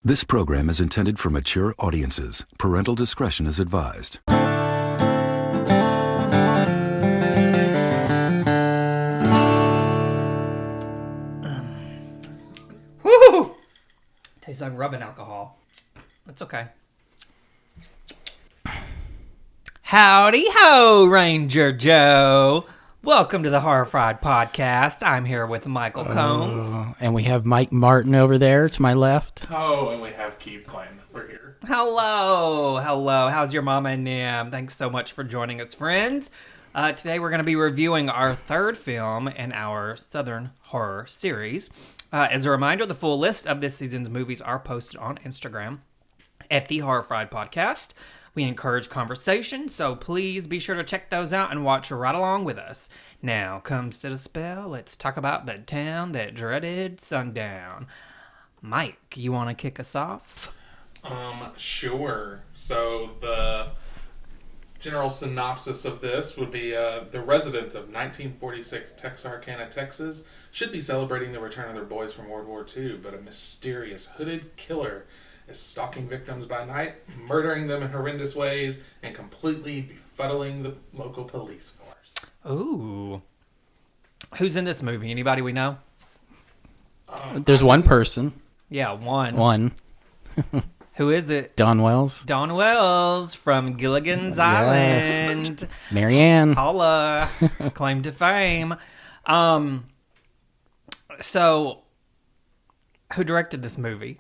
This program is intended for mature audiences. Parental discretion is advised. Woo! Tastes like rubbing alcohol. That's okay. Howdy ho, Ranger Joe. Welcome to the Horror Fried Podcast. I'm here with Michael Combs. And we have Mike Martin over there to my left. Oh, and we have Keith Klein. We're here. Hello. How's your mama and Nim? Thanks so much for joining us, friends. Today we're going to be reviewing our third film in our Southern Horror series. As a reminder, the full list of this season's movies are posted on Instagram at the Horror Fried Podcast. We encourage conversation, so please be sure to check those out and watch right along with us. Now comes to the spell. Let's talk about the Town That Dreaded Sundown. Mike, you want to kick us off? Sure. So the general synopsis of this would be the residents of 1946 Texarkana, Texas should be celebrating the return of their boys from World War II, but a mysterious hooded killer is stalking victims by night, murdering them in horrendous ways, and completely befuddling the local police force. Ooh. Who's in this movie? Anybody we know? There's one person. Yeah, one. One. Who is it? Dawn Wells. Dawn Wells from Gilligan's Island. Marianne. Holla. Claim to fame. So, who directed this movie?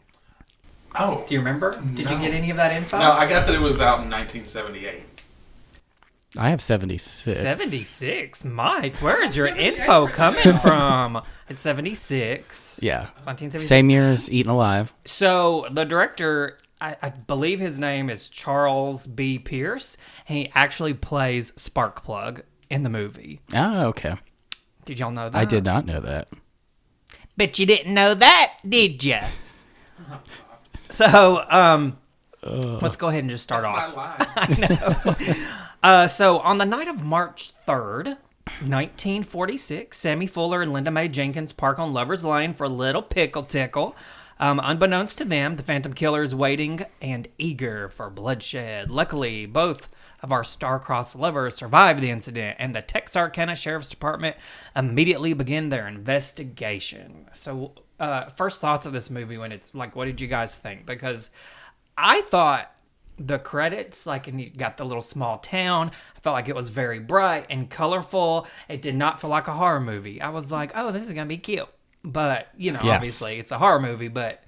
Oh. Do you remember? Did you get any of that info? No, I got that it was out in 1978. I have 76. 76? Mike, where is your info coming from? It's 76. Yeah. It's 1976. Same year as Eaten Alive. So, the director, I believe his name is Charles B. Pierce. He actually plays Sparkplug in the movie. Oh, okay. Did y'all know that? I did not know that. Bet you didn't know that, did ya? So, let's go ahead and just start off. I know. So, on the night of March 3rd, 1946, Sammy Fuller and Linda Mae Jenkins park on Lover's Lane for a little pickle tickle. Unbeknownst to them, the Phantom Killer is waiting and eager for bloodshed. Luckily, both of our star-crossed lovers survived the incident, and the Texarkana Sheriff's Department immediately began their investigation. So, first thoughts of this movie when it's like, what did you guys think? Because I thought the credits, like, and you got the little small town, I felt like it was very bright and colorful. It did not feel like a horror movie. I was like, oh, this is going to be cute. But, you know, obviously it's a horror movie, but,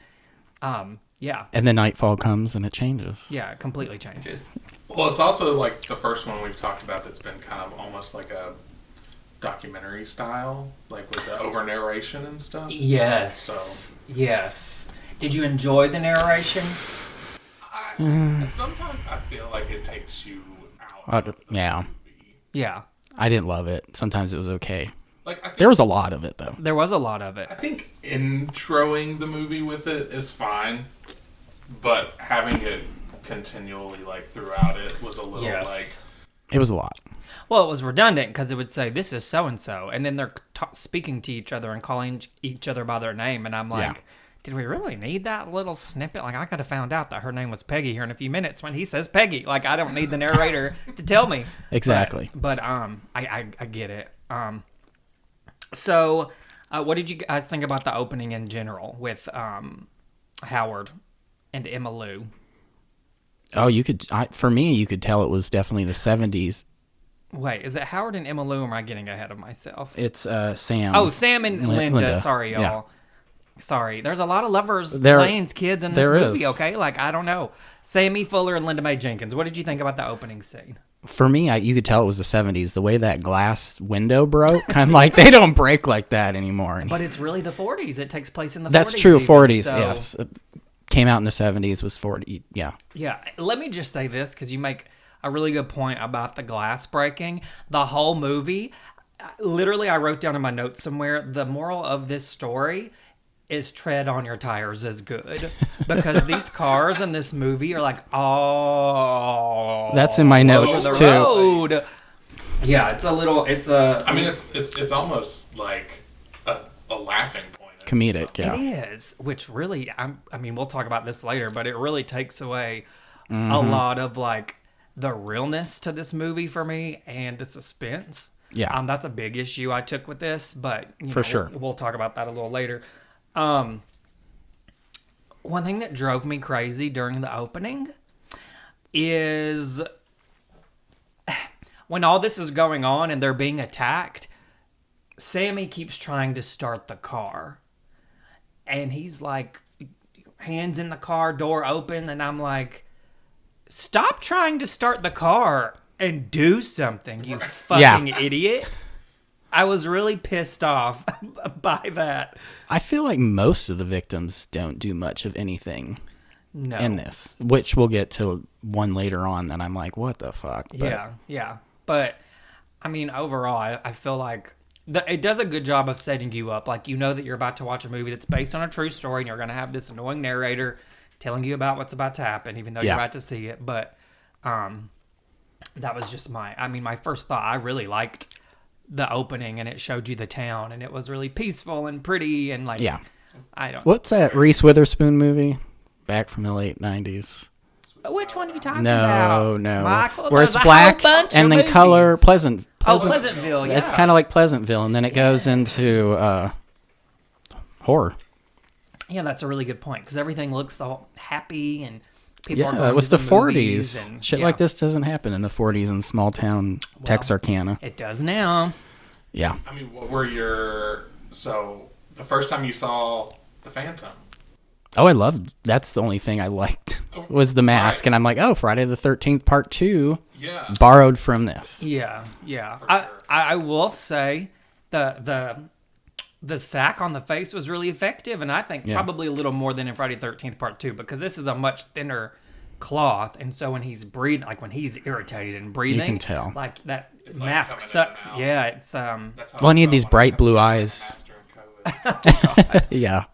yeah. And then nightfall comes and it changes. Yeah, it completely changes. Well, it's also like the first one we've talked about that's been kind of almost like a documentary style, like with the over narration and stuff. Yes. So. Yes. Did you enjoy the narration? Sometimes I feel like it takes you out of the Yeah. movie. Yeah. I didn't love it. Sometimes it was okay. Like, I think, There was a lot of it, though. There was a lot of it. I think introing the movie with it is fine, but having it continually like throughout it was a little It was a lot. Well, it was redundant because it would say, this is so-and-so, and then they're speaking to each other and calling each other by their name, and I'm like, did we really need that little snippet? Like, I could have found out that her name was Peggy here in a few minutes when he says Peggy. Like, I don't need the narrator to tell me. Exactly. But I get it. So, what did you guys think about the opening in general with Howard and Emma Lou? Oh, for me, you could tell it was definitely the 70s. Wait, is it Howard and Emma Lou, or am I getting ahead of myself? It's Sam. Oh, Sam and Linda. Sorry, y'all. Yeah. Sorry. There's a lot of Lovers Lane's kids in this movie, okay? Like, I don't know. Sammy Fuller and Linda Mae Jenkins. What did you think about the opening scene? For me, you could tell it was the 70s. The way that glass window broke, I'm like, they don't break like that anymore. But it's really the 40s. It takes place in the 40s. That's true, even, 40s, so. yes. Came out in the 70s, was 40, yeah. Yeah, let me just say this, because you make a really good point about the glass breaking. The whole movie, literally I wrote down in my notes somewhere, the moral of this story is tread on your tires is good. Because these cars in this movie are like, oh. That's in my notes, too. Road. Yeah, it's a little, it's a... I mean, it's almost like a laughing point. comedic. Yeah. It is, which really, I mean, we'll talk about this later, but it really takes away a lot of like the realness to this movie for me and the suspense. Yeah. That's a big issue I took with this, but For sure. we'll talk about that a little later. One thing that drove me crazy during the opening is when all this is going on and they're being attacked, Sammy keeps trying to start the car. And he's like, hands in the car, door open, and I'm like, stop trying to start the car and do something, you fucking idiot. I was really pissed off by that. I feel like most of the victims don't do much of anything in this, which we'll get to one later on. Then I'm like, what the fuck? But, yeah. But, I mean, overall, I feel like it does a good job of setting you up. Like, you know that you're about to watch a movie that's based on a true story, and you're going to have this annoying narrator telling you about what's about to happen, even though you're about to see it. But that was just my first thought. I really liked the opening, and it showed you the town, and it was really peaceful and pretty, and like, What's that Reese Witherspoon movie back from the late 90s? Which one are you talking about? No. Michael? Where it's black and then color, Pleasantville. Yeah. It's kind of like Pleasantville, and then it goes into horror. Yeah, that's a really good point, because everything looks all happy, and people are going it was to the movies 40s. and Shit like this doesn't happen in the 40s in small town Texarkana. It does now. Yeah. I mean, what were so the first time you saw The Phantom? Oh, I loved. That's the only thing I liked was the mask, and I'm like, oh, Friday the 13th Part 2, borrowed from this. Yeah. Sure. I will say the sack on the face was really effective, and I think probably a little more than in Friday the 13th Part 2, because this is a much thinner cloth, and so when he's breathing, like when he's irritated and breathing, You can tell. like that It's mask like sucks. coming in and out. Yeah, it's That's how Well, and he had I these felt when bright I blue was eyes. master in COVID. Yeah.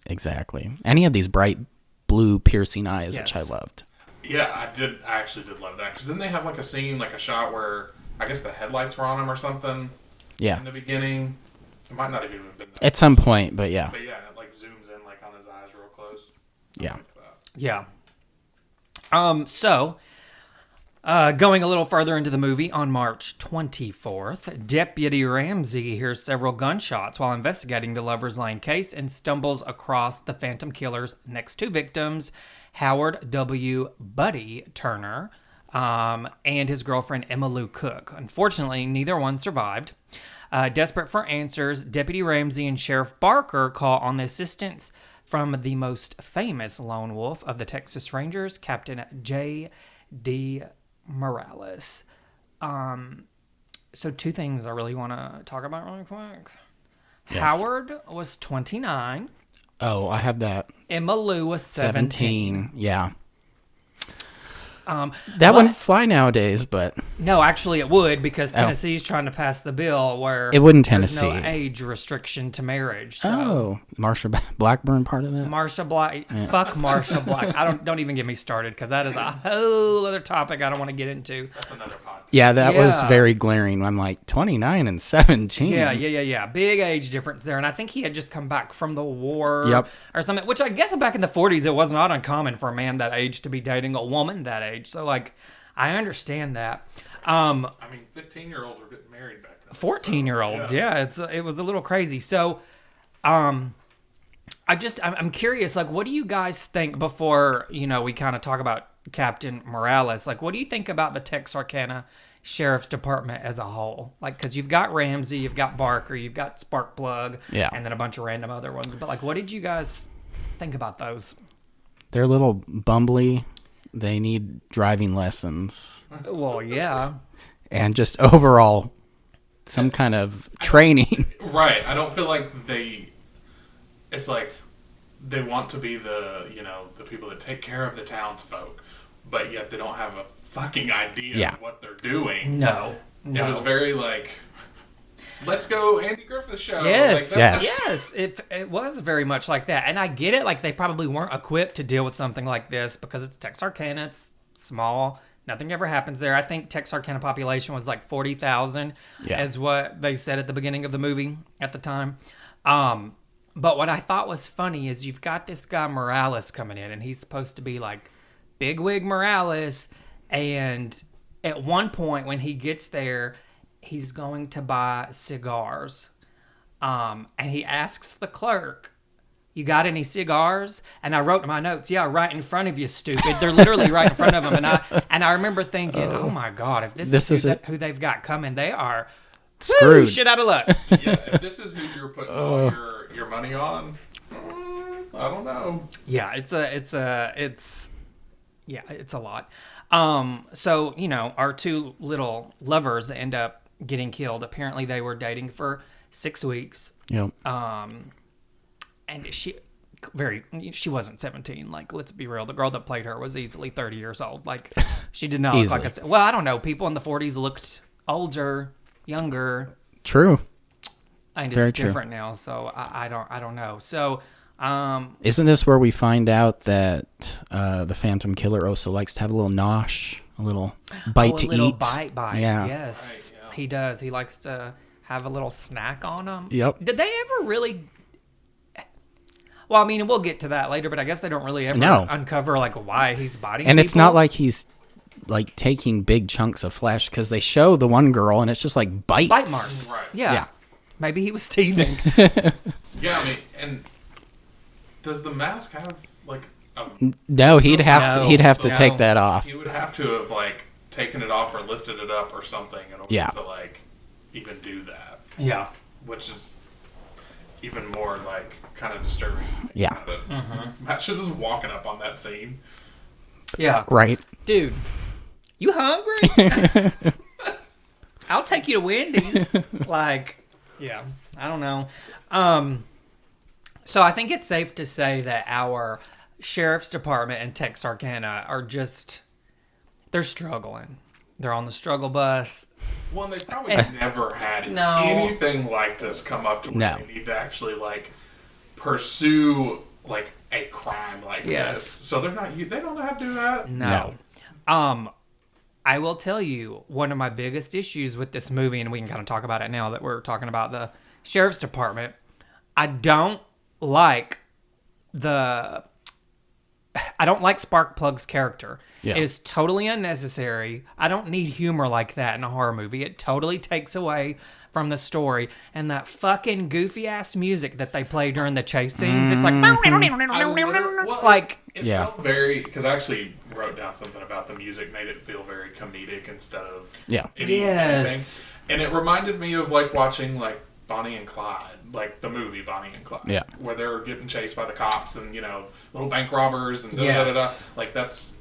Exactly. And he had these bright blue piercing eyes, which I loved. Yeah, I actually did love that, because then they have like a scene, like a shot where I guess the headlights were on him or something. Yeah. In the beginning, it might not have even been that. At some point, but yeah. But yeah, it like zooms in like on his eyes real close. Yeah. I like that. Yeah. So, going a little further into the movie, on March 24th, Deputy Ramsey hears several gunshots while investigating the Lover's Lane case and stumbles across the Phantom Killer's next two victims, Howard W. Buddy Turner and his girlfriend Emma Lou Cook. Unfortunately, neither one survived. Desperate for answers, Deputy Ramsey and Sheriff Barker call on the assistance from the most famous lone wolf of the Texas Rangers, Captain J.D. Morales. So two things I really want to talk about really quick. Yes. Howard was 29. Oh, I have that. Emma Lou was 17. Yeah. That wouldn't fly nowadays, but No, actually it would, because Tennessee's trying to pass the bill where it wouldn't there's Tennessee. no age restriction to marriage. So. Oh, Marsha Blackburn part of that? Marsha Black. Fuck Marsha Black. don't even get me started, because that is a whole other topic I don't want to get into. That's another podcast. Yeah, that was very glaring. I'm like, 29 and 17. Yeah. Big age difference there. And I think he had just come back from the war or something, which I guess back in the 40s, it was not uncommon for a man that age to be dating a woman that age. So, like, I understand that. I mean, 15-year-olds were getting married back then. 14-year-olds, it was a little crazy. So, I'm curious, like, what do you guys think before, we kind of talk about Captain Morales? Like, what do you think about the Texarkana Sheriff's Department as a whole? Like, because you've got Ramsey, you've got Barker, you've got Sparkplug, and then a bunch of random other ones. But, like, what did you guys think about those? They're a little bumbly. They need driving lessons. Well, yeah. And just overall, some kind of training. Right. I don't feel like it's like they want to be the people that take care of the townsfolk, but yet they don't have a fucking idea of what they're doing. No. It was very like, let's go Andy Griffith show. Yes. Like, Yes. It was very much like that. And I get it. Like, they probably weren't equipped to deal with something like this because it's Texarkana. It's small. Nothing ever happens there. I think Texarkana population was like 40,000 is what they said at the beginning of the movie at the time. But what I thought was funny is you've got this guy Morales coming in, and he's supposed to be like Bigwig Morales. And at one point when he gets there, he's going to buy cigars. And he asks the clerk, "You got any cigars?" And I wrote in my notes, "Yeah, right in front of you, stupid." They're literally right in front of him. And I remember thinking, oh my God, if this is who they've got coming, they are screwed. Shit out of luck. Yeah, if this is who you're putting all your money on, I don't know. Yeah, it's a lot. So, you know, our two little lovers end up getting killed. Apparently they were dating for 6 weeks. Yep. And she wasn't 17. Like, let's be real. The girl that played her was easily 30 years old. Like, she did not look like well, I don't know. People in the 40s looked older, younger. True. And it's different now. So I don't know. So, isn't this where we find out that the Phantom Killer also likes to have a little nosh, a little bite to eat? A little bite. Yeah. Yes, right, yeah. He does. He likes to have a little snack on him. Yep. Did they ever really? Well, I mean, we'll get to that later, but I guess they don't really ever uncover like why he's biting. And people. it's not like he's like taking big chunks of flesh, because they show the one girl and it's just like bites. Bite marks. Right. Yeah. Maybe he was teething. Yeah, I mean, and does the mask have like a... No, he'd have to take that off. He would have to have like taken it off or lifted it up or something in order to like even do that. Yeah. Which is even more like kind of disturbing. Yeah. Matt should just walking up on that scene. Yeah. Right. Dude, you hungry? I'll take you to Wendy's. Like, yeah, I don't know. So I think it's safe to say that our sheriff's department and Texarkana are just, they're struggling. They're on the struggle bus. Well, they probably never had anything like this come up to where they need to actually like pursue like a crime like this. So they don't know how to do that. No. I will tell you, one of my biggest issues with this movie, and we can kind of talk about it now that we're talking about the sheriff's department, I don't like Sparkplug's character. Yeah. It is totally unnecessary. I don't need humor like that in a horror movie. It totally takes away from the story. And that fucking goofy ass music that they play during the chase scenes, it's like... It felt very... Because I actually wrote down something about the music, made it feel very comedic instead of... anything. And it reminded me of like watching like Bonnie and Clyde, like the movie Bonnie and Clyde, where they're getting chased by the cops and, you know, little bank robbers and da-da-da-da. Like, that's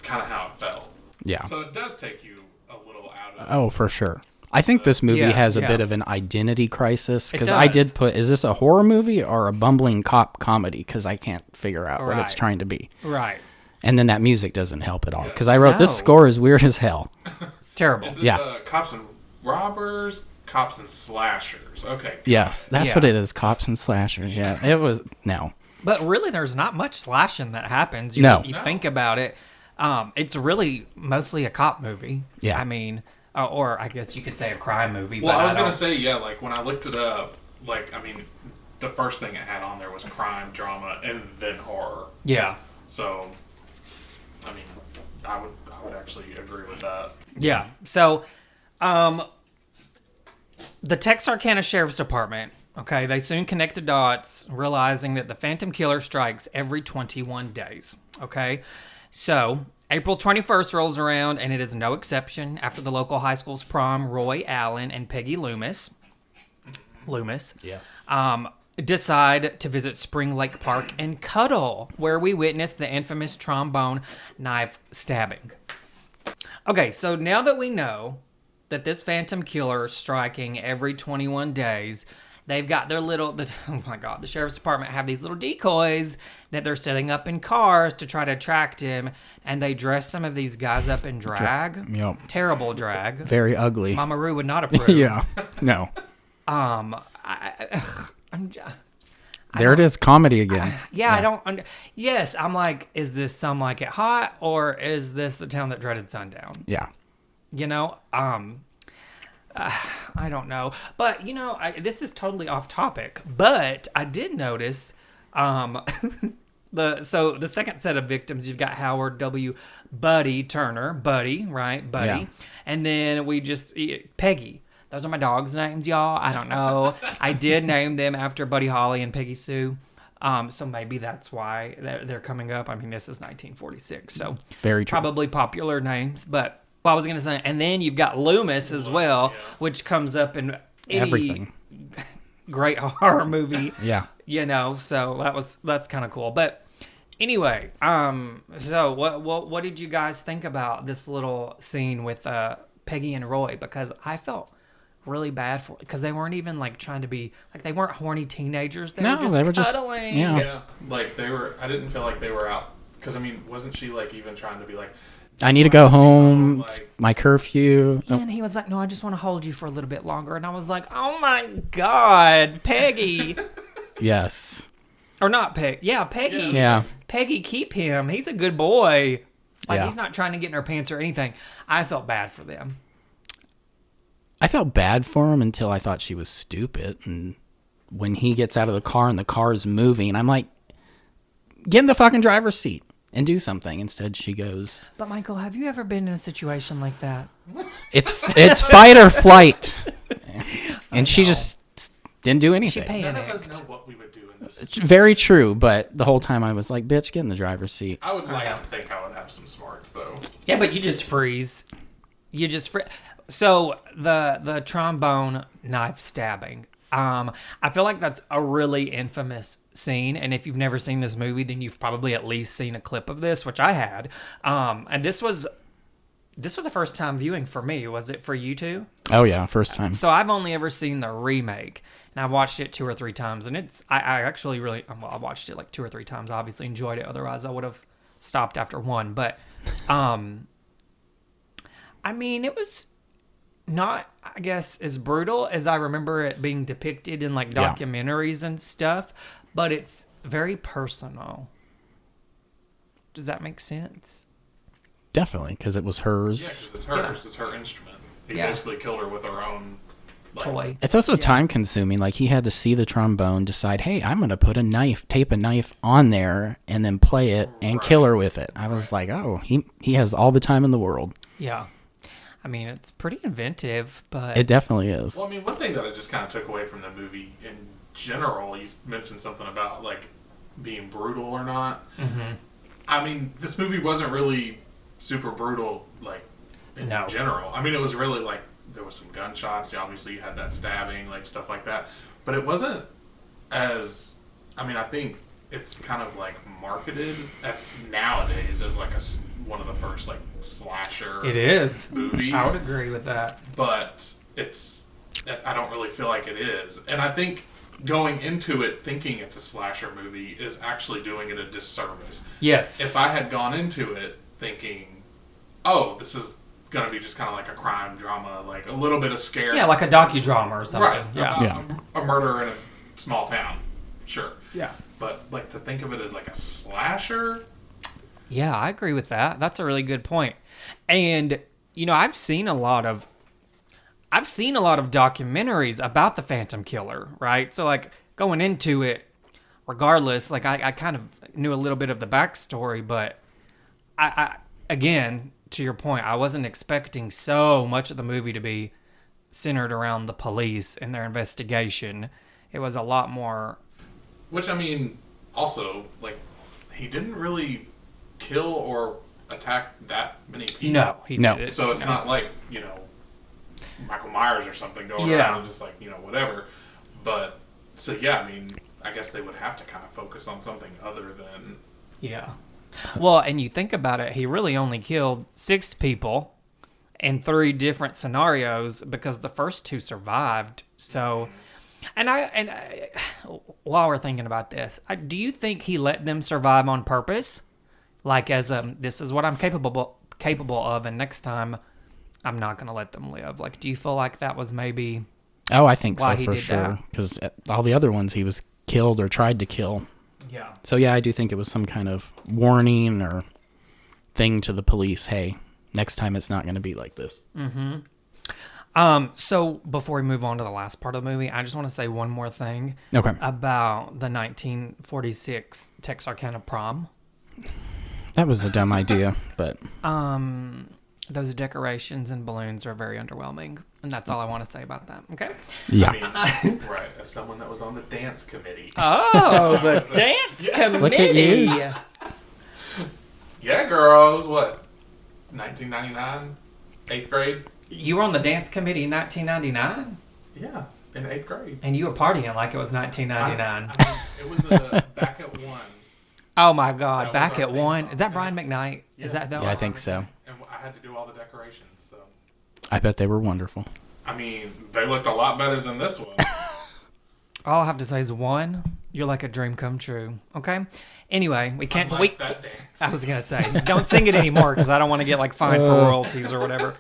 kind of how it felt. Yeah. So it does take you a little out of... Oh, for sure. I think this movie has a bit of an identity crisis, because I did put, is this a horror movie or a bumbling cop comedy? Because I can't figure out what it's trying to be. Right. And then that music doesn't help at all, because I wrote, this score is weird as hell. It's terrible. Is this cops and robbers, cops and slashers? Okay. Yes, that's what it is, cops and slashers. Yeah, it was, But really, there's not much slashing that happens. You think about it. It's really mostly a cop movie. Yeah. I mean... or I guess you could say a crime movie. Well, I was going to say, like, when I looked it up, like, I mean, the first thing it had on there was crime, drama, and then horror. Yeah. So, I mean, I would actually agree with that. Yeah. So, the Texarkana Sheriff's Department, okay, they soon connect the dots, realizing that the Phantom Killer strikes every 21 days, okay? So... April 21st rolls around, and it is no exception. After the local high school's prom, Roy Allen and Peggy Loomis, decide to visit Spring Lake Park and cuddle, where we witness the infamous trombone knife stabbing. Okay, so now that we know that this Phantom Killer is striking every 21 days... They've got their the sheriff's department have these little decoys that they're setting up in cars to try to attract him, and they dress some of these guys up in drag. Terrible drag. Very ugly. Mama Roo would not approve. No. There it is, comedy again. I don't... Yes, I'm like, is this Some Like It Hot, or is this The Town That Dreaded Sundown? Yeah. You know? I don't know. But, this is totally off topic. But I did notice the second set of victims, you've got Howard W. Buddy Turner. Buddy, right? Buddy. Yeah. And then Peggy. Those are my dogs' names, y'all. I don't know. I did name them after Buddy Holly and Peggy Sue. So maybe that's why they're coming up. I mean, this is 1946. So very true. Probably popular names. But I was going to say, and then you've got Loomis as well, which comes up in everything. Great horror movie. Yeah. So that's kind of cool. But anyway, so what did you guys think about this little scene with Peggy and Roy? Because I felt really bad for because they weren't even like trying to be like they weren't horny teenagers. They were just cuddling. Yeah, like they were. I didn't feel like they were out because I mean, wasn't she like even trying to be like, I need to go home. Like, my curfew. Yeah, and he was like, no, I just want to hold you for a little bit longer. And I was like, oh my God, Peggy. Yes. Or not Peggy. Yeah, Peggy. Yeah. Peggy, keep him. He's a good boy. Like he's not trying to get in her pants or anything. I felt bad for them. I felt bad for him until I thought she was stupid. And when he gets out of the car and the car is moving, I'm like, get in the fucking driver's seat and do something. Instead, she goes. But Michael, have you ever been in a situation like that? It's fight or flight. And she just didn't do anything. She panicked. None of us know what we would do in this situation. Very true, but the whole time I was like, bitch, get in the driver's seat. I would like to think I would have some smarts, though. Yeah, but you just freeze. So the trombone knife stabbing. I feel like that's a really infamous scene, and if you've never seen this movie, then you've probably at least seen a clip of this, which I had. And this was a first time viewing for me. Was it for you too? Oh yeah, first time. So I've only ever seen the remake, and I've watched it 2 or 3 times, and I actually really I watched it like 2 or 3 times. Obviously enjoyed it. Otherwise, I would have stopped after one. But I mean, it was not, I guess, as brutal as I remember it being depicted in like documentaries and stuff, but it's very personal. Does that make sense? Definitely, because it was hers. Yeah, because it's hers. Yeah. It's her instrument. He basically killed her with her own toy. It's also time consuming. Like he had to see the trombone, decide, hey, I'm going to tape a knife on there and then play it and kill her with it. I was like, oh, he has all the time in the world. Yeah. I mean, it's pretty inventive, but... It definitely is. Well, I mean, one thing that I just kind of took away from the movie in general, you mentioned something about, like, being brutal or not. Mm-hmm. I mean, this movie wasn't really super brutal, like, in general. I mean, it was really, like, there was some gunshots. Obviously, you had that stabbing, like, stuff like that. But it wasn't as... I mean, I think it's kind of, like, marketed nowadays as, like, one of the first, like, slasher movies. I would agree with that. But I don't really feel like it is. And I think going into it thinking it's a slasher movie is actually doing it a disservice. Yes. If I had gone into it thinking, oh, this is going to be just kind of like a crime drama, like a little bit of scare. Yeah, like a docudrama or something. Right. Yeah. A murder in a small town. Sure. Yeah. But like to think of it as like a slasher... Yeah, I agree with that. That's a really good point. And I've seen a lot of documentaries about the Phantom Killer, right? So like going into it, regardless, like I kind of knew a little bit of the backstory, but I again, to your point, I wasn't expecting so much of the movie to be centered around the police and their investigation. It was a lot more. Which I mean, also like he didn't really kill or attack that many people. No, he didn't. So it's not like, Michael Myers or something going around and just like, whatever. But, so yeah, I mean, I guess they would have to kind of focus on something other than... Yeah. Well, and you think about it, he really only killed 6 people in 3 different scenarios because the first 2 survived. So, and I while we're thinking about this, do you think he let them survive on purpose? Like as this is what I'm capable of, and next time I'm not going to let them live. Like, do you feel like that was maybe? Oh, I think so for sure. Because all the other ones he was killed or tried to kill. Yeah. So yeah, I do think it was some kind of warning or thing to the police. Hey, next time it's not going to be like this. Mm-hmm. So before we move on to the last part of the movie, I just want to say one more thing about the 1946 Texarkana prom. That was a dumb idea, but those decorations and balloons are very underwhelming, and that's all I want to say about that. Okay. yeah. I mean, right, as someone that was on the dance committee. Oh, the dance committee. Look at you. Yeah, girl. It was what? 1999? 8th grade? You were on the dance committee in 1999? Yeah, in 8th grade. And you were partying like it was 1999. I mean, it was back at 1. Oh my God! That Back was our at theme 1. song. Is that Brian McKnight? Is that Yeah, I think so. And I had to do all the decorations, so. I bet they were wonderful. I mean, they looked a lot better than this one. All I have to say is 1. You're like a dream come true. Okay. Anyway, we can't. Unlike that dance. I was gonna say, don't sing it anymore because I don't want to get like fined for royalties or whatever.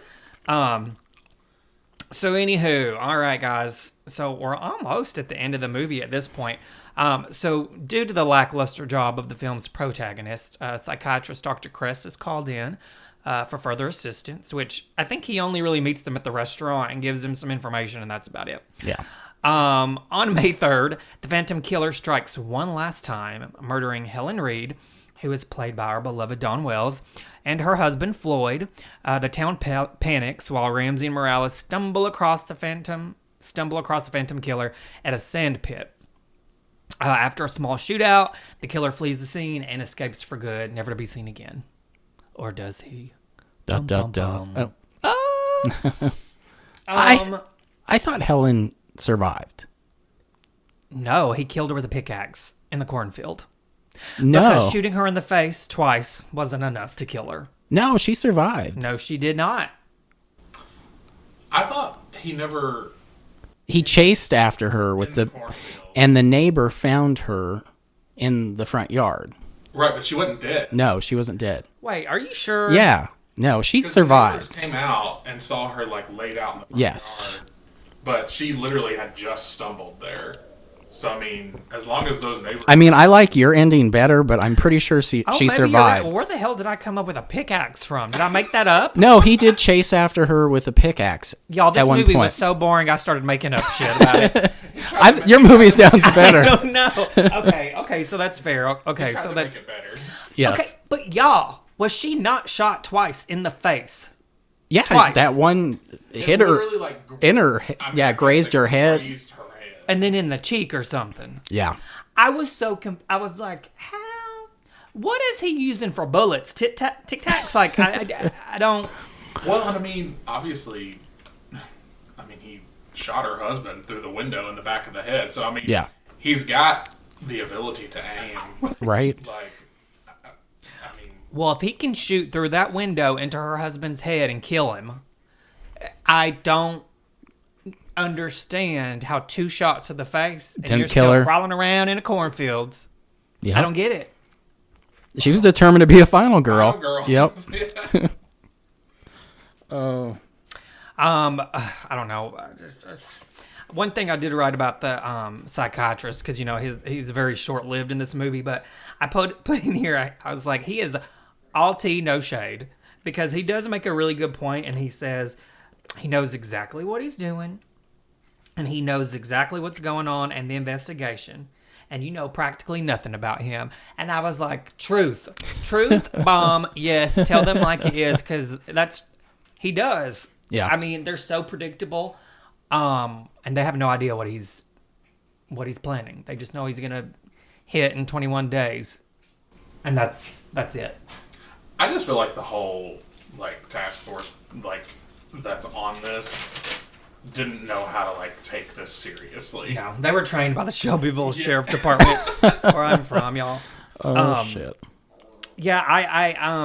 So anywho, all right, guys. So we're almost at the end of the movie at this point. So due to the lackluster job of the film's protagonist, psychiatrist Dr. Kress is called in for further assistance, which I think he only really meets them at the restaurant and gives them some information, and that's about it. Yeah. On May 3rd, the Phantom Killer strikes one last time, murdering Helen Reed, who is played by our beloved Dawn Wells, and her husband, Floyd. The town panics while Ramsey and Morales stumble across the Phantom Killer at a sand pit. After a small shootout, the killer flees the scene and escapes for good, never to be seen again. Or does he? Dun, dun, dun. Oh. I thought Helen survived. No, he killed her with a pickaxe in the cornfield. No. Because shooting her in the face twice wasn't enough to kill her. No, she survived. No, she did not. I thought he never... He chased after her with the cornfield. and the neighbor found her in the front yard. Right, but she wasn't dead. No, she wasn't dead. Wait, are you sure? Yeah. No, she 'Cause survived. The neighbors came out and saw her like laid out in the front Yes. yard. But she literally had just stumbled there. So, I mean, as long as those neighbors... I mean, I like your ending better, but I'm pretty sure she maybe survived. Where the hell did I come up with a pickaxe from? Did I make that up? No, he did chase after her with a pickaxe. Y'all, this at one movie point. was so boring, I started making up shit about it. Your movie sounds better. I don't know. Okay, so that's fair. Okay, so that's... Make it better. Yes. Okay, but y'all, was she not shot twice in the face? Yeah, Twice. that one hit It her literally, like, in her. I mean, Yeah, I guess grazed it her head. grazed her head. And then in the cheek or something. Yeah. I was so... I was like, how... What is he using for bullets? Tic-tacs? Like, I don't... Well, and I mean, obviously, he shot her husband through the window in the back of the head. So, I mean, Yeah. he's got the ability to aim. Right. Like, Well, if he can shoot through that window into her husband's head and kill him, I don't understand how 2 shots to the face and Didn't you're kill still her. crawling around in a cornfield. Yeah. I don't get it. She was determined to be a final girl. Yep. Oh. I don't know. One thing I did write about the psychiatrist, because he's very short-lived in this movie, but I put in here, I was like, he is all tea, no shade, because he does make a really good point, and he says he knows exactly what he's doing, and he knows exactly what's going on and the investigation, and you know practically nothing about him. And I was like, truth bomb, yes, tell them like it is, because he does. Yeah. I mean, they're so predictable, and they have no idea what he's planning. They just know he's gonna hit in 21 days, and that's it. I just feel like the whole task force that's on this didn't know how to take this seriously. No, they were trained by the Shelbyville Sheriff Department, where I'm from, y'all. Oh shit. Yeah,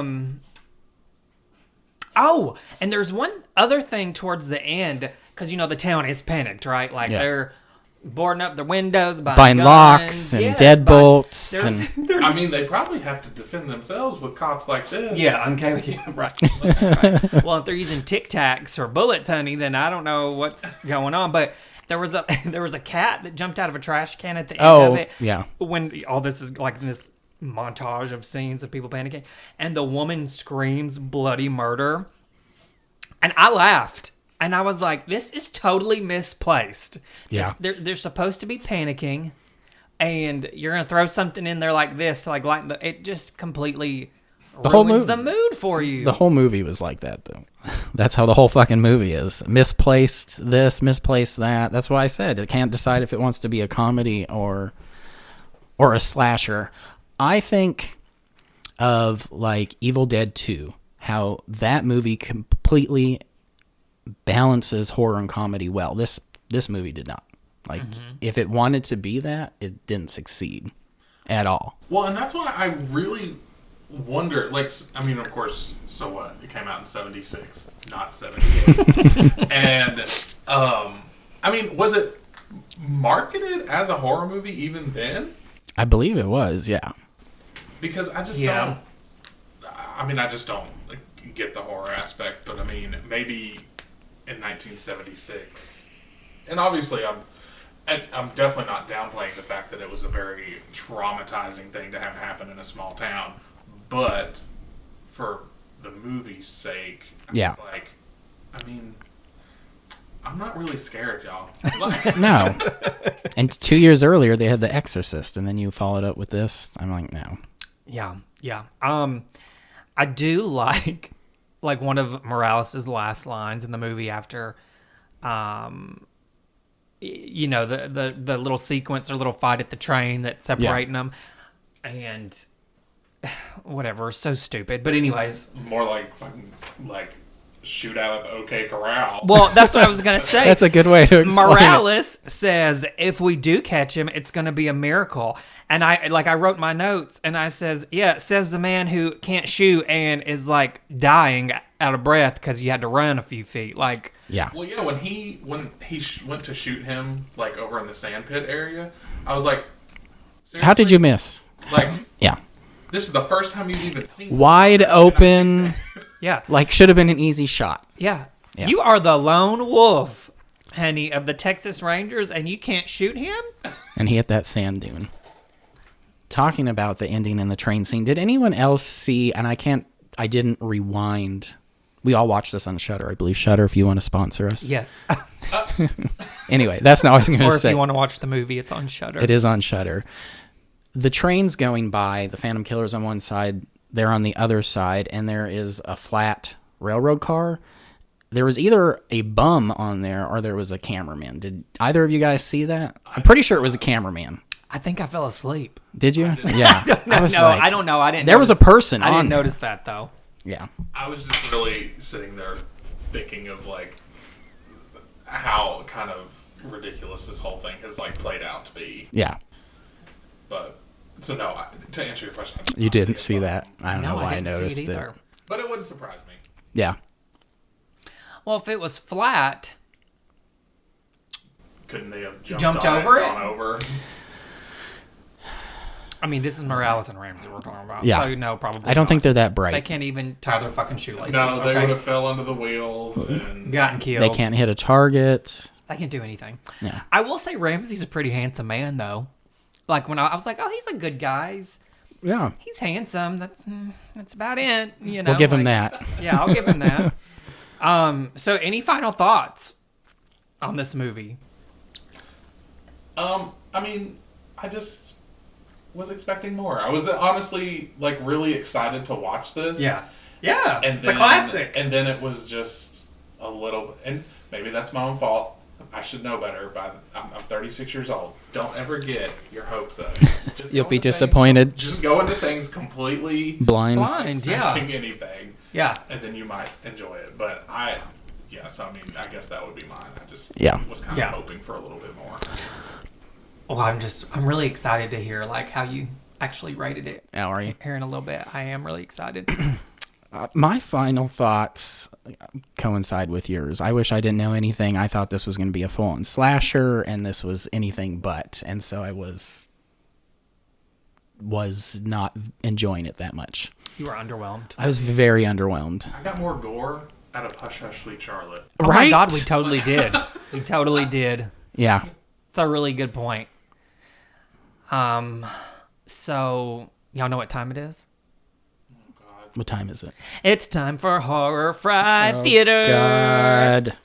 Oh, and there's one other thing towards the end, because the town is panicked, right? They're boarding up their windows, buying guns, locks and deadbolts. I mean, they probably have to defend themselves with cops like this. Yeah, I'm okay with you. Right. Well, if they're using Tic Tacs or bullets, honey, then I don't know what's going on. But there was a cat that jumped out of a trash can at the end of it. Yeah. When all this is this montage of scenes of people panicking, and the woman screams bloody murder, and I laughed. And I was like, this is totally misplaced. Yeah. They're supposed to be panicking, and you're going to throw something in there like this. It just completely ruins the mood for you. The whole movie was like that, though. That's how the whole fucking movie is. Misplaced this, misplaced that. That's why I said it can't decide if it wants to be a comedy or a slasher. I think of like Evil Dead 2, how that movie completely balances horror and comedy well. This movie did not. Like, if it wanted to be that, it didn't succeed at all. Well, and that's why I really wonder, like, I mean, of course, so what? It came out in 76, not 78. And, I mean, was it marketed as a horror movie even then? I believe it was, yeah. Because I just don't, I mean, I just don't get the horror aspect, but I mean, maybe in 1976, and obviously I'm definitely not downplaying the fact that it was a very traumatizing thing to have happen in a small town, but for the movie's sake, yeah. It's like, I mean, I'm not really scared, y'all. No. And 2 years earlier, they had The Exorcist, and then you followed up with this. I'm like, no. Yeah. I do like one of Morales' last lines in the movie after, you know, the little sequence or little fight at the train that's separating them, and whatever, so stupid. But anyways, more like fucking like shoot out at the OK Corral. Well, that's what I was gonna say. That's a good way to explain Morales says if we do catch him, it's gonna be a miracle. And I wrote my notes and I says, yeah, it says the man who can't shoot and is like dying out of breath because you had to run a few feet. Like, yeah. Well, yeah, when he went to shoot him like over in the sandpit area, I was like, seriously? How did you miss? Like, yeah. This is the first time you've even seen wide open. Yeah. Like, should have been an easy shot. Yeah. You are the lone wolf, honey, of the Texas Rangers, and you can't shoot him? And he hit that sand dune. Talking about the ending in the train scene, did anyone else see, and I didn't rewind. We all watched this on Shudder. I believe Shudder, if you want to sponsor us. Yeah. Anyway, that's not what I was going to say. Or if you want to watch the movie, it's on Shudder. It is on Shudder. The train's going by, the Phantom Killer's on one side, they're on the other side, and there is a flat railroad car. There was either a bum on there or there was a cameraman. Did either of you guys see that? I'm pretty sure it was a cameraman. I think I fell asleep. Did you? Yeah. I don't know. I didn't. There was a person on I didn't there. notice that though. Yeah. I was just really sitting there thinking of like how kind of ridiculous this whole thing has like played out to be. Yeah. But so no, to answer your question, You didn't see that. I don't know why I noticed it. But it wouldn't surprise me. Yeah. Well, if it was flat, couldn't they have jumped on over it? it? Gone over? I mean, this is Morales and Ramsey we're talking about. Yeah. So no, probably. I don't think they're that They bright. can't even tie their fucking shoelaces. No, they okay? would have fell under the wheels and gotten killed. They can't hit a target. They can't do anything. Yeah. I will say Ramsey's a pretty handsome man, though. Like when I was like, oh, he's a good guy. Yeah. He's handsome. That's about it. You know. We'll give him that. Yeah, I'll give him that. So any final thoughts on this movie? I mean, I just was expecting more. I was honestly like really excited to watch this. Yeah, and it's a classic. And then it was just a little, and maybe that's my own fault. I should know better, but I'm 36 years old. Don't ever get your hopes up. Just You'll go be into disappointed. Just go into things completely Blind. Yeah. expecting anything. Yeah. And then you might enjoy it. But so I mean, I guess that would be mine. I just was kind of hoping for a little bit more. Well, I'm really excited to hear like how you actually rated it. How are you? Here in a little bit. I am really excited. My final thoughts coincide with yours. I wish I didn't know anything. I thought this was going to be a full-on slasher, and this was anything but. And so I was not enjoying it that much. You were underwhelmed. I was very underwhelmed. I got more gore out of Hush Hush Sweet Charlotte. Oh my God, we totally did. We totally did. Yeah. It's a really good point. So y'all know what time it is? What time is it? It's time for Horror Fried Theater. God.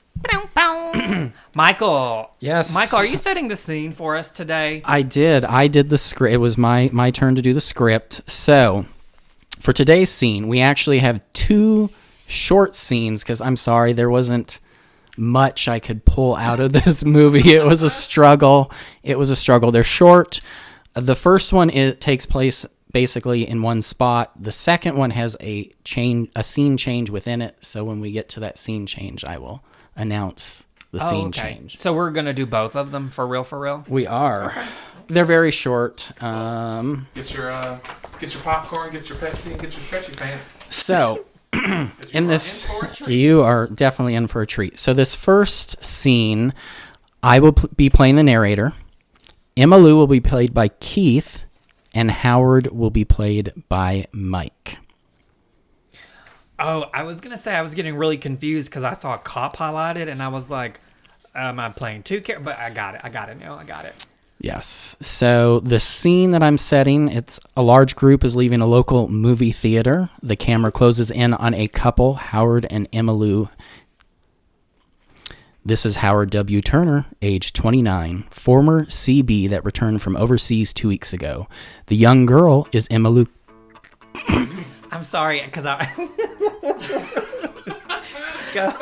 Michael. Yes. Michael, are you setting the scene for us today? I did the script. It was my turn to do the script. So for today's scene, we actually have 2 short scenes because I'm sorry, there wasn't much I could pull out of this movie. It was a struggle. They're short. The first one, it takes place basically in one spot. The second one has a scene change within it. So when we get to that scene change, I will announce the scene change. So we're going to do both of them for real? We are. Okay. They're very short. Get your popcorn, get your Pepsi, and get your stretchy pants. So in this, you are definitely in for a treat. So this first scene, I will be playing the narrator. Emma Lou will be played by Keith, and Howard will be played by Mike. Oh, I was going to say I was getting really confused because I saw a cop highlighted, and I was like, am I playing 2 characters? But I got it now. I got it. Yes. So the scene that I'm setting, it's a large group is leaving a local movie theater. The camera closes in on a couple, Howard and Emma Lou. This is Howard W. Turner, age 29, former CB that returned from overseas 2 weeks ago. The young girl is Emma Lou. I'm sorry, because I...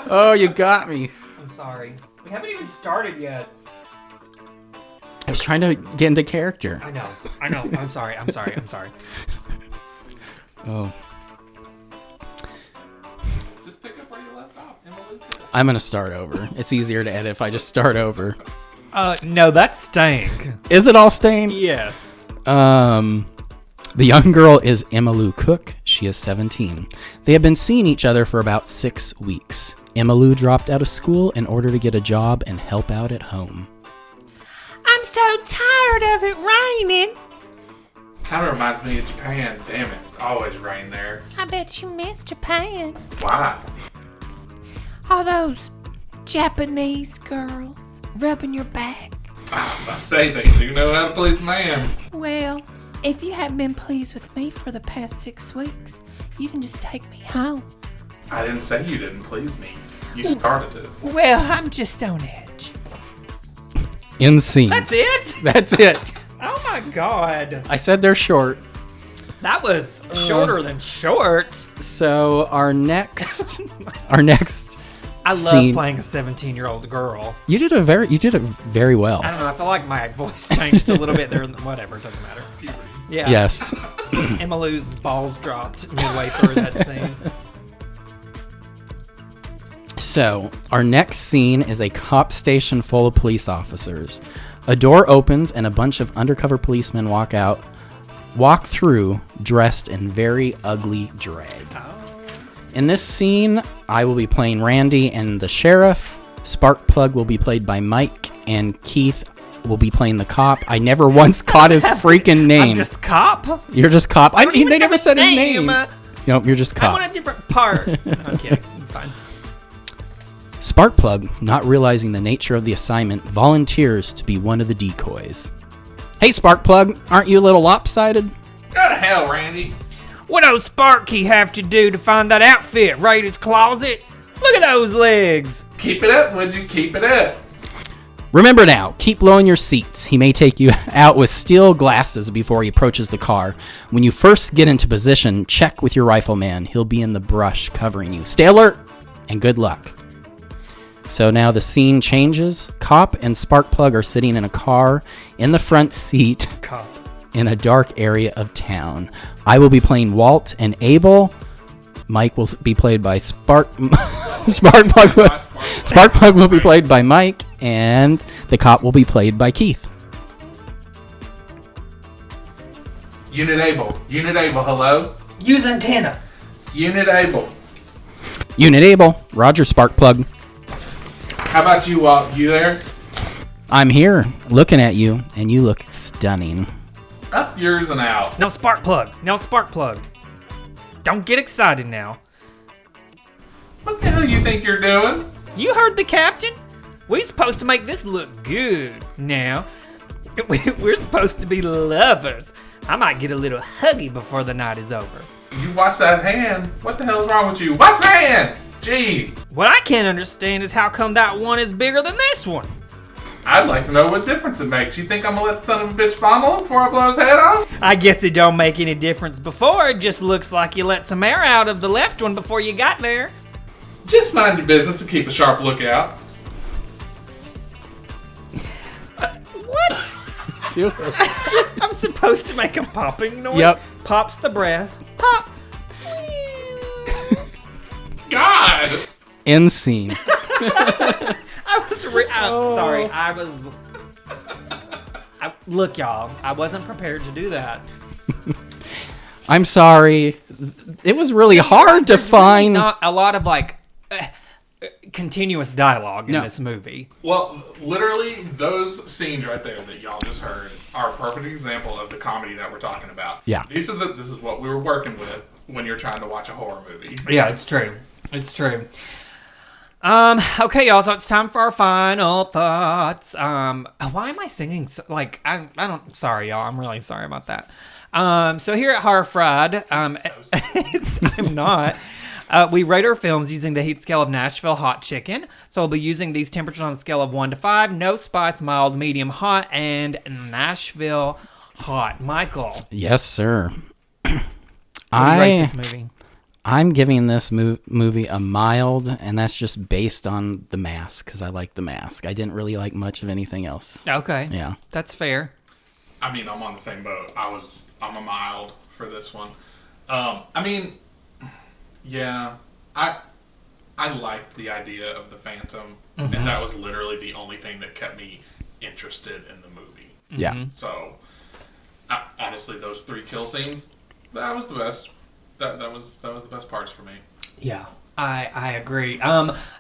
Oh, you got me. I'm sorry. We haven't even started yet. I was trying to get into character. I know. I'm sorry. Oh. Just pick up where you left off. I'm going to start over. It's easier to edit if I just start over. No, that's staying. Is it all staying? Yes. The young girl is Emma Lou Cook. She is 17. They have been seeing each other for about 6 weeks. Emma Lou dropped out of school in order to get a job and help out at home. I'm so tired of it raining. Kind of reminds me of Japan. Damn it. Always rain there. I bet you miss Japan. Why? All those Japanese girls rubbing your back. I say they do know how to please a man. Well, if you haven't been pleased with me for the past 6 weeks, you can just take me home. I didn't say you didn't please me. You started it. Well, I'm just on edge. In scene. That's it? That's it. Oh my God. I said they're short. That was shorter than short. So our next I scene, love playing a 17-year-old girl. You did it very well. I don't know. I feel like my voice changed a little bit there. Whatever. It doesn't matter. Yeah. Yes. Emma Lou's balls dropped midway through that scene. So, our next scene is a cop station full of police officers. A door opens and a bunch of undercover policemen walk through dressed in very ugly drag. In this scene, I will be playing Randy and the sheriff. Sparkplug will be played by Mike, and Keith will be playing the cop. I never once caught his freaking name. I'm just cop? You're just cop. They never said his name. Nope, you're just cop. I'm on a different part. I'm kidding. It's fine. Sparkplug, not realizing the nature of the assignment, volunteers to be one of the decoys. Hey, Sparkplug, aren't you a little lopsided? Go to hell, Randy. What does Sparky have to do to find that outfit right in his closet? Look at those legs. Keep it up, would you? Keep it up. Remember now, keep low in your seats. He may take you out with steel glasses before he approaches the car. When you first get into position, check with your rifleman. He'll be in the brush covering you. Stay alert, and good luck. So now the scene changes. Cop and Sparkplug are sitting in a car in the front seat in a dark area of town. I will be playing Walt and Abel. Mike will be played by Sparkplug will be played by Mike, and the cop will be played by Keith. Unit Able, hello? Use antenna. Unit Able. Roger, Sparkplug. How about you, Walt? You there? I'm here, looking at you, and you look stunning. Up yours and out. No Sparkplug. Don't get excited now. What the hell do you think you're doing? You heard the captain? We're supposed to make this look good. Now, we're supposed to be lovers. I might get a little huggy before the night is over. You watch that hand. What the hell's wrong with you? Watch the hand! Jeez. What I can't understand is how come that one is bigger than this one. I'd like to know what difference it makes. You think I'm gonna let the son of a bitch fumble before I blow his head off? I guess it don't make any difference before. It just looks like you let some air out of the left one before you got there. Just mind your business and keep a sharp lookout. What? Do it. I'm supposed to make a popping noise? Yep. Pops the breath. Pop. God! End scene. Sorry. Look, y'all. I wasn't prepared to do that. I'm sorry. It was really hard to There's find. really not a lot of continuous dialogue in this movie. Well, literally, those scenes right there that y'all just heard are a perfect example of the comedy that we're talking about. Yeah. This is what we were working with when you're trying to watch a horror movie. Yeah, it's true. It's true. Okay, y'all, so it's time for our final thoughts. Why am I singing sorry, y'all, I'm really sorry about that. So here at Horror Fried, I'm not. We rate our films using the heat scale of Nashville Hot Chicken. So we'll be using these temperatures on a scale of 1 to 5. No spice, mild, medium, hot, and Nashville Hot. Michael. Yes, sir. What do you rate this movie? I'm giving this movie a mild, and that's just based on The Mask, because I like The Mask. I didn't really like much of anything else. Okay. Yeah. That's fair. I mean, I'm on the same boat. I'm a mild for this one. Yeah, I liked the idea of the Phantom, and that was literally the only thing that kept me interested in the movie. Yeah. So, honestly, those 3 kill scenes, that was the best. That was the best parts for me. Yeah, I agree.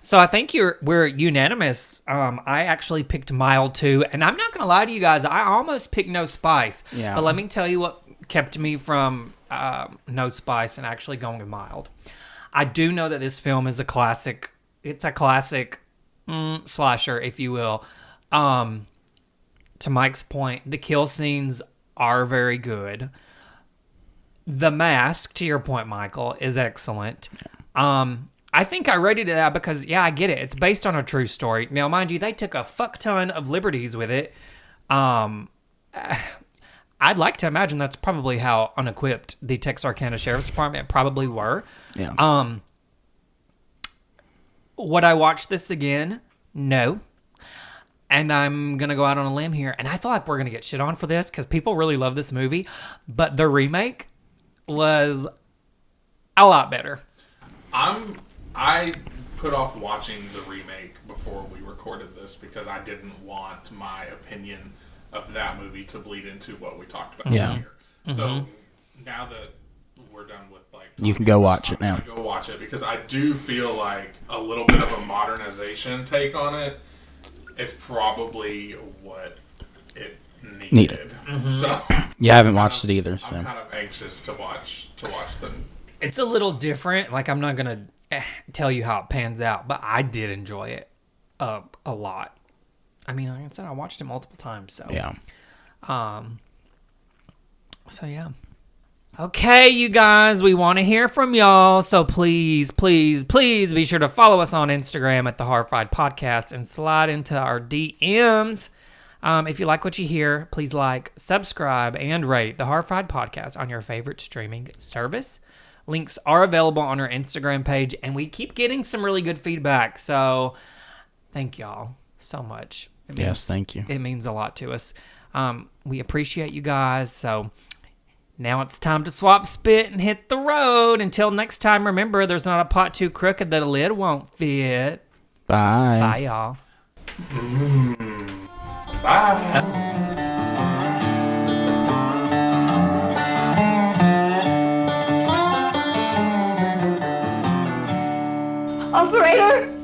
So I think we're unanimous. I actually picked mild too, and I'm not gonna lie to you guys. I almost picked no spice. Yeah. But let me tell you what kept me from no spice and actually going with mild. I do know that this film is a classic. It's a classic slasher, if you will. To Mike's point, the kill scenes are very good. The Mask, to your point, Michael, is excellent. I think I rated it out because, I get it. It's based on a true story. Now, mind you, they took a fuck ton of liberties with it. I'd like to imagine that's probably how unequipped the Texarkana Sheriff's Department probably were. Yeah. Would I watch this again? No. And I'm going to go out on a limb here. And I feel like we're going to get shit on for this because people really love this movie. But the remake was a lot better. I put off watching the remake before we recorded this because I didn't want my opinion of that movie to bleed into what we talked about here. So now that we're done with you can go watch it now. Go watch it because I do feel like a little bit of a modernization take on it is probably what it needed. So Yeah, I haven't watched it either. So I'm kind of anxious to watch them. It's a little different. I'm not going to tell you how it pans out, but I did enjoy it a lot. I mean, like I said, I watched it multiple times. So yeah. So yeah. Okay, you guys, we want to hear from y'all. So please, please, please be sure to follow us on Instagram at the Horrified Podcast and slide into our DMs. If you like what you hear, please like, subscribe, and rate the Horrified Podcast on your favorite streaming service. Links are available on our Instagram page, and we keep getting some really good feedback. So thank y'all so much. Yes, thank you. It means a lot to us. We appreciate you guys. So now it's time to swap spit and hit the road. Until next time, remember, there's not a pot too crooked that a lid won't fit. Bye. Bye, y'all. Bye. Operator!